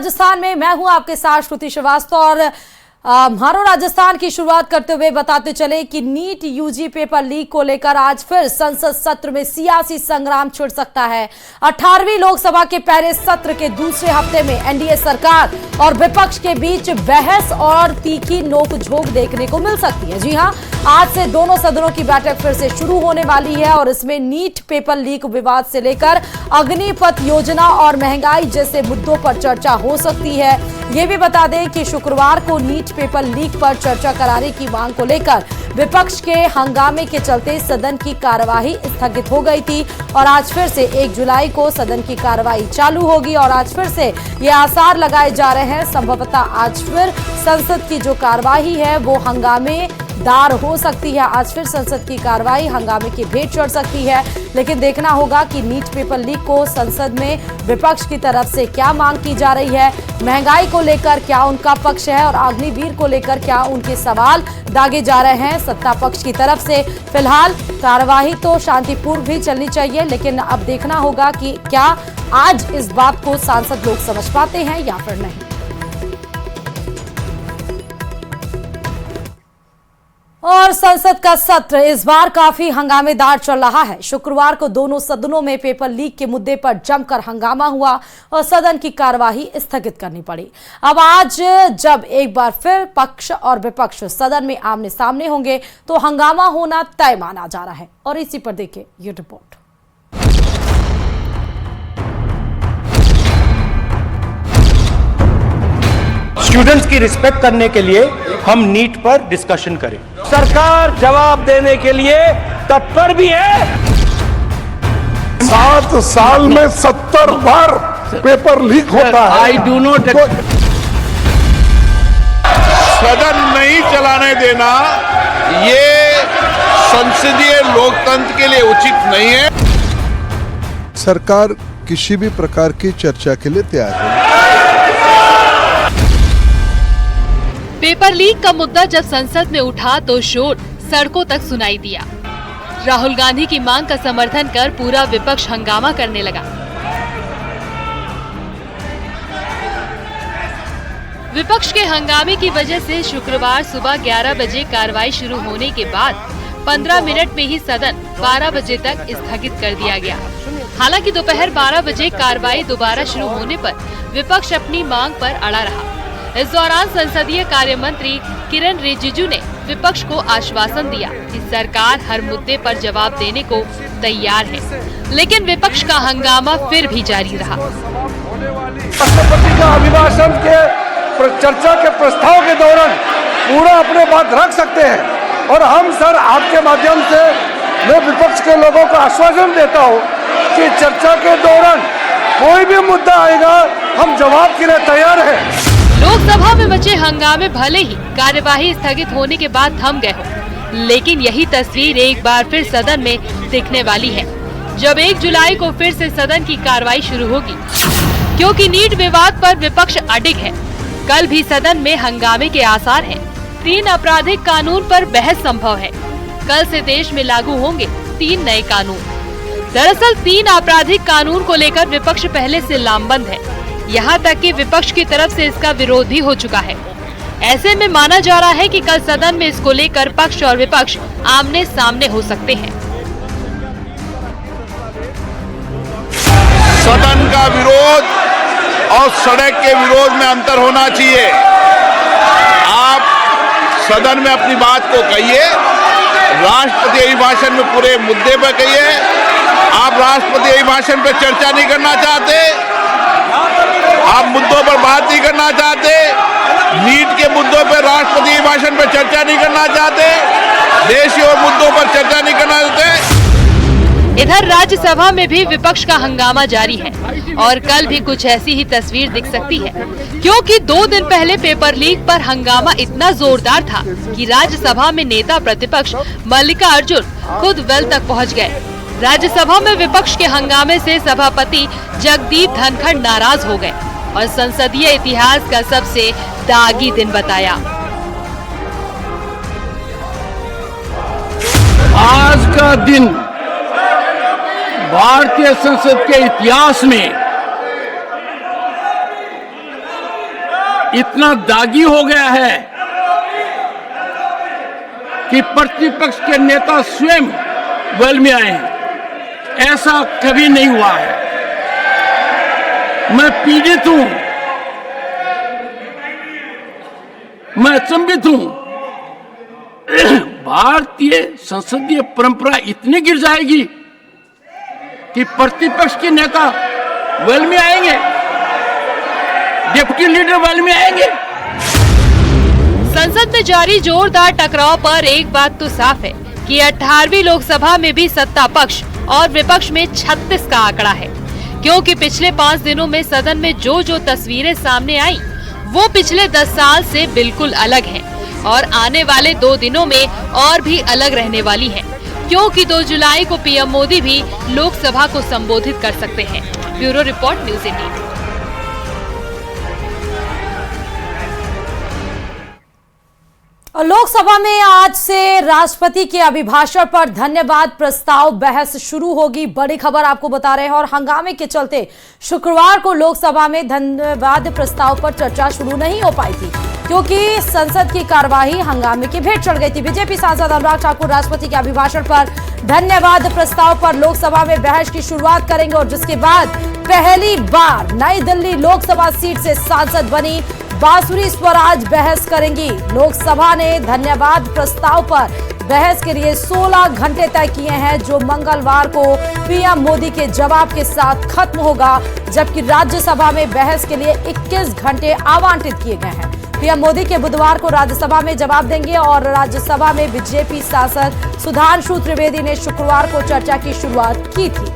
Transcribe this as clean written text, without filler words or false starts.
राजस्थान में मैं हूं आपके साथ श्रुति श्रीवास्तव और मारो राजस्थान की शुरुआत करते हुए बताते चले कि नीट यूजी पेपर लीक को लेकर आज फिर संसद सत्र में सियासी संग्राम छिड़ सकता है। 18वीं लोकसभा के पहले सत्र के दूसरे हफ्ते में एनडीए सरकार और विपक्ष के बीच बहस और तीखी नोकझोंक देखने को मिल सकती है। जी हां, आज से दोनों सदनों की बैठक फिर से शुरू होने वाली है और इसमें नीट पेपर लीक विवाद से लेकर अग्निपथ योजना और महंगाई जैसे मुद्दों पर चर्चा हो सकती है। ये भी बता दें कि शुक्रवार को नीट पेपर लीक पर चर्चा कराने की मांग को लेकर विपक्ष के हंगामे के चलते सदन की कार्यवाही स्थगित हो गई थी और आज फिर से 1 जुलाई को सदन की कार्यवाही चालू होगी और आज फिर से ये आसार लगाए जा रहे हैं संभवतः आज फिर संसद की जो कार्यवाही है वो हंगामे दार हो सकती है। आज फिर संसद की कार्रवाई हंगामे की भेंट चढ़ सकती है, लेकिन देखना होगा कि नीट पेपर लीक को संसद में विपक्ष की तरफ से क्या मांग की जा रही है, महंगाई को लेकर क्या उनका पक्ष है और अग्निवीर को लेकर क्या उनके सवाल दागे जा रहे हैं सत्ता पक्ष की तरफ से। फिलहाल कार्यवाही तो शांतिपूर्ण भी चलनी चाहिए, लेकिन अब देखना होगा कि क्या आज इस बात को सांसद लोग समझ पाते हैं या फिर नहीं। और संसद का सत्र इस बार काफी हंगामेदार चल रहा है। शुक्रवार को दोनों सदनों में पेपर लीक के मुद्दे पर जमकर हंगामा हुआ और सदन की कार्यवाही स्थगित करनी पड़ी। अब आज जब एक बार फिर पक्ष और विपक्ष सदन में आमने सामने होंगे तो हंगामा होना तय माना जा रहा है। और इसी पर देखिए ये रिपोर्ट। स्टूडेंट्स की रिस्पेक्ट करने के लिए हम नीट पर डिस्कशन करें। सरकार जवाब देने के लिए तत्पर भी है। 7 साल में 70 बार पेपर लीक होता है। I do not. सदन नहीं चलाने देना ये संसदीय लोकतंत्र के लिए उचित नहीं है। सरकार किसी भी प्रकार की चर्चा के लिए तैयार है। पेपर लीक का मुद्दा जब संसद में उठा तो शोर सड़कों तक सुनाई दिया। राहुल गांधी की मांग का समर्थन कर पूरा विपक्ष हंगामा करने लगा। विपक्ष के हंगामे की वजह से शुक्रवार सुबह 11 बजे कार्रवाई शुरू होने के बाद 15 मिनट में ही सदन 12 बजे तक स्थगित कर दिया गया। हालांकि दोपहर 12 बजे कार्रवाई दोबारा शुरू होने पर विपक्ष अपनी मांग पर अड़ा रहा। इस दौरान संसदीय कार्य मंत्री किरण रिजिजू ने विपक्ष को आश्वासन दिया कि सरकार हर मुद्दे पर जवाब देने को तैयार है, लेकिन विपक्ष का हंगामा फिर भी जारी रहा। राष्ट्रपति का अभिभाषण के चर्चा के प्रस्ताव के दौरान पूरा अपने बात रख सकते हैं और हम सर आपके माध्यम से मैं विपक्ष के लोगों को आश्वासन देता हूँ कि चर्चा के दौरान कोई भी मुद्दा आएगा हम जवाब के लिए तैयार हैं। लोकसभा में मचे हंगामे भले ही कार्यवाही स्थगित होने के बाद थम गए हो, लेकिन यही तस्वीर एक बार फिर सदन में दिखने वाली है जब 1 जुलाई को फिर से सदन की कार्रवाई शुरू होगी, क्योंकि नीट विवाद पर विपक्ष अडिग है। कल भी सदन में हंगामे के आसार हैं। 3 आपराधिक कानून पर बहस संभव है। कल से देश में लागू होंगे 3 नए कानून। दरअसल 3 आपराधिक कानून को लेकर विपक्ष पहले से लामबंद है। यहाँ तक कि विपक्ष की तरफ से इसका विरोध भी हो चुका है। ऐसे में माना जा रहा है कि कल सदन में इसको लेकर पक्ष और विपक्ष आमने सामने हो सकते हैं। सदन का विरोध और सड़क के विरोध में अंतर होना चाहिए। आप सदन में अपनी बात को कहिए, राष्ट्रपति अभिभाषण में पूरे मुद्दे पर कहिए। आप राष्ट्रपति अभिभाषण पर चर्चा नहीं करना चाहते, आप मुद्दों पर बात नहीं करना चाहते, नीट के मुद्दों पर राष्ट्रपति भाषण पर चर्चा नहीं करना चाहते, देश और मुद्दों पर चर्चा नहीं करना चाहते। इधर राज्यसभा में भी विपक्ष का हंगामा जारी है और कल भी कुछ ऐसी ही तस्वीर दिख सकती है, क्योंकि 2 दिन पहले पेपर लीक पर हंगामा इतना जोरदार था कि राज्यसभा में नेता प्रतिपक्ष मल्लिकार्जुन खुद वेल तक पहुँच गए। राज्यसभा में विपक्ष के हंगामे से सभापति जगदीप धनखड़ नाराज हो गए और संसदीय इतिहास का सबसे दागी दिन बताया। आज का दिन भारतीय संसद के इतिहास में इतना दागी हो गया है कि प्रतिपक्ष के नेता स्वयं वेल में आए हैं। ऐसा कभी नहीं हुआ है। मैं पीड़ित हूं, मैं अचंभित हूं। भारतीय संसदीय परंपरा इतनी गिर जाएगी कि प्रतिपक्ष के नेता वेल में आएंगे, डिप्टी लीडर वेल में आएंगे। संसद में जारी जोरदार टकराव पर एक बात तो साफ है कि 18वीं लोकसभा में भी सत्ता पक्ष और विपक्ष में 36 का आंकड़ा है, क्योंकि पिछले 5 दिनों में सदन में जो तस्वीरें सामने आई वो पिछले 10 साल से बिल्कुल अलग हैं और आने वाले 2 दिनों में और भी अलग रहने वाली हैं, क्योंकि 2 जुलाई को पीएम मोदी भी लोकसभा को संबोधित कर सकते हैं। Bureau report, news 18। और लोकसभा में आज से राष्ट्रपति के अभिभाषण पर धन्यवाद प्रस्ताव बहस शुरू होगी। बड़ी खबर आपको बता रहे हैं। और हंगामे के चलते शुक्रवार को लोकसभा में धन्यवाद प्रस्ताव पर चर्चा शुरू नहीं हो पाई थी, क्योंकि संसद की कार्यवाही हंगामे की भेंट चढ़ गई थी। बीजेपी सांसद अनुराग ठाकुर राष्ट्रपति के अभिभाषण पर धन्यवाद प्रस्ताव पर लोकसभा में बहस की शुरुआत करेंगे और जिसके बाद पहली बार नई दिल्ली लोकसभा सीट से सांसद बनी बांसुरी स्वराज बहस करेंगी। लोकसभा ने धन्यवाद प्रस्ताव पर बहस के लिए 16 घंटे तय किए हैं, जो मंगलवार को पीएम मोदी के जवाब के साथ खत्म होगा, जबकि राज्यसभा में बहस के लिए 21 घंटे आवंटित किए गए हैं। पीएम मोदी के बुधवार को राज्यसभा में जवाब देंगे और राज्यसभा में बीजेपी सांसद सुधांशु त्रिवेदी ने शुक्रवार को चर्चा की शुरुआत की थी।